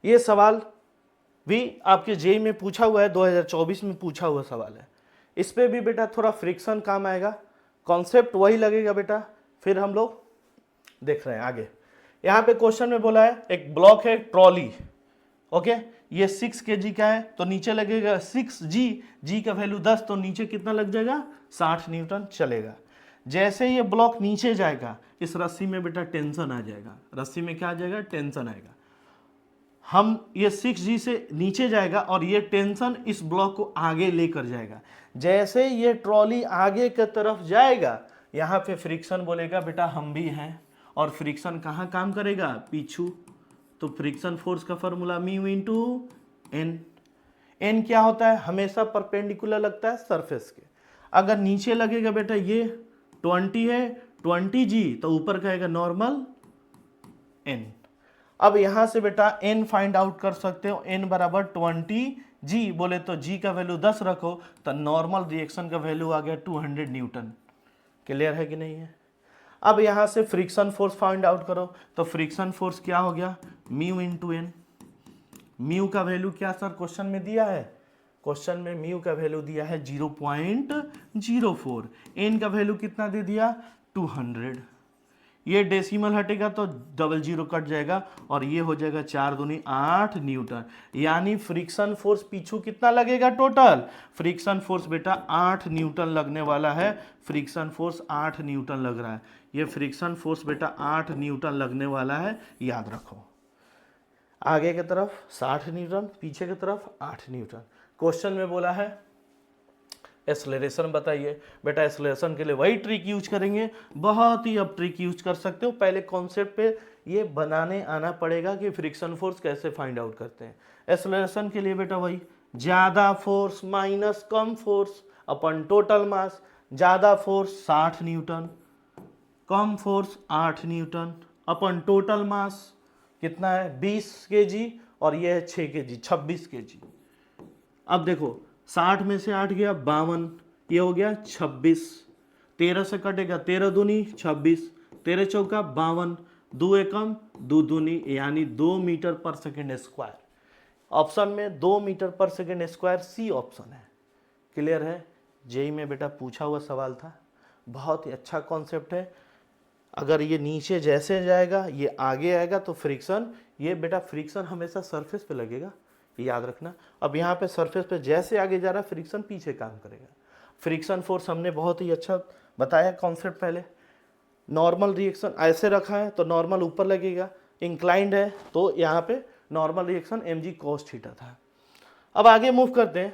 ये सवाल भी आपके जेईई में पूछा हुआ है, 2024 में पूछा हुआ सवाल है। इस पे भी बेटा थोड़ा फ्रिक्शन काम आएगा, कॉन्सेप्ट वही लगेगा बेटा। फिर हम लोग देख रहे हैं आगे। यहाँ पे क्वेश्चन में बोला है एक ब्लॉक है ट्रॉली, ओके, ये 6 kg का है तो नीचे लगेगा 6G, G का वैल्यू 10, तो नीचे कितना लग जाएगा 60 न्यूटन चलेगा। जैसे ये ब्लॉक नीचे जाएगा इस रस्सी में बेटा टेंशन आ जाएगा, रस्सी में क्या आ जाएगा, टेंशन आएगा। हम ये 6G से नीचे जाएगा और ये टेंशन इस ब्लॉक को आगे लेकर जाएगा। जैसे ये ट्रॉली आगे की तरफ जाएगा यहाँ पे फ्रिक्शन बोलेगा बेटा हम भी हैं, और फ्रिक्शन कहाँ काम करेगा, पीछू। तो फ्रिक्शन फोर्स का formula mu into N. N क्या होता है, हमेशा परपेंडिकुलर लगता है सरफेस के। अगर नीचे लगेगा बेटा ये 20 है, 20G, तो ऊपर कहेगा नॉर्मल एन। अब यहां से बेटा एन फाइंड आउट कर सकते हो, एन बराबर 20G बोले तो G का वैल्यू 10 रखो तो नॉर्मल रिएक्शन का वैल्यू आ गया 200 न्यूटन। क्लियर है कि नहीं है। अब यहां से फ्रिक्शन फोर्स फाइंड आउट करो, तो फ्रिक्शन फोर्स क्या हो गया, म्यू इंटू एन। म्यू का वैल्यू क्या सर क्वेश्चन में दिया है, क्वेश्चन में म्यू का वैल्यू दिया है 0.04, एन का वैल्यू कितना दे दिया 200। ये डेसिमल हटेगा तो 00 कट जाएगा और ये हो जाएगा 4 दूनी 8 न्यूटन। यानी फ्रिक्शन फोर्स पीछू कितना लगेगा टोटल, फ्रिक्शन फोर्स बेटा 8 न्यूटन लगने वाला है। फ्रिक्शन फोर्स 8 न्यूटन लग रहा है, ये फ्रिक्शन फोर्स बेटा 8 न्यूटन लगने वाला है, याद रखो। आगे की तरफ 60 न्यूटन, पीछे की तरफ 8 न्यूटन। क्वेश्चन में बोला है एक्सेलरेशन बताइए, बेटा एक्सेलरेशन के लिए वही ट्रिक यूज करेंगे, बहुत ही अब ट्रिक यूज कर सकते हो। पहले कॉन्सेप्ट पे ये बनाने आना पड़ेगा कि फ्रिक्शन फोर्स कैसे फाइंड आउट करते हैं। एक्सेलरेशन के लिए बेटा वही ज्यादा फोर्स माइनस कम फोर्स अपन टोटल मास। ज्यादा फोर्स 60 न्यूटन, कम फोर्स 8 न्यूटन अपन टोटल मास कितना है 20 kg, और ये है 6 kg 26 kg। अब देखो 60 में से 8 गया 52, ये हो गया 26, 13 से कटेगा 13 दूनी 26, 13 चौका 52, 2 एकम 2 दूनी यानी 2 मीटर पर सेकेंड स्क्वायर। ऑप्शन में 2 मीटर पर सेकेंड स्क्वायर सी ऑप्शन है। क्लियर है, जेईई में बेटा पूछा हुआ सवाल था, बहुत ही अच्छा कॉन्सेप्ट है। अगर ये नीचे जैसे जाएगा ये आगे आएगा तो फ्रिक्शन, ये बेटा फ्रिक्शन हमेशा सरफेस पे लगेगा, याद रखना। अब यहाँ पे सरफेस पे जैसे आगे जा रहा है फ्रिक्शन पीछे काम करेगा। फ्रिक्शन फोर्स हमने बहुत ही अच्छा बताया कॉन्सेप्ट पहले। नॉर्मल रिएक्शन ऐसे रखा है तो नॉर्मल ऊपर लगेगा, इंक्लाइंड है तो यहाँ पे normal reaction mg cos theta था। अब आगे मूव करते हैं,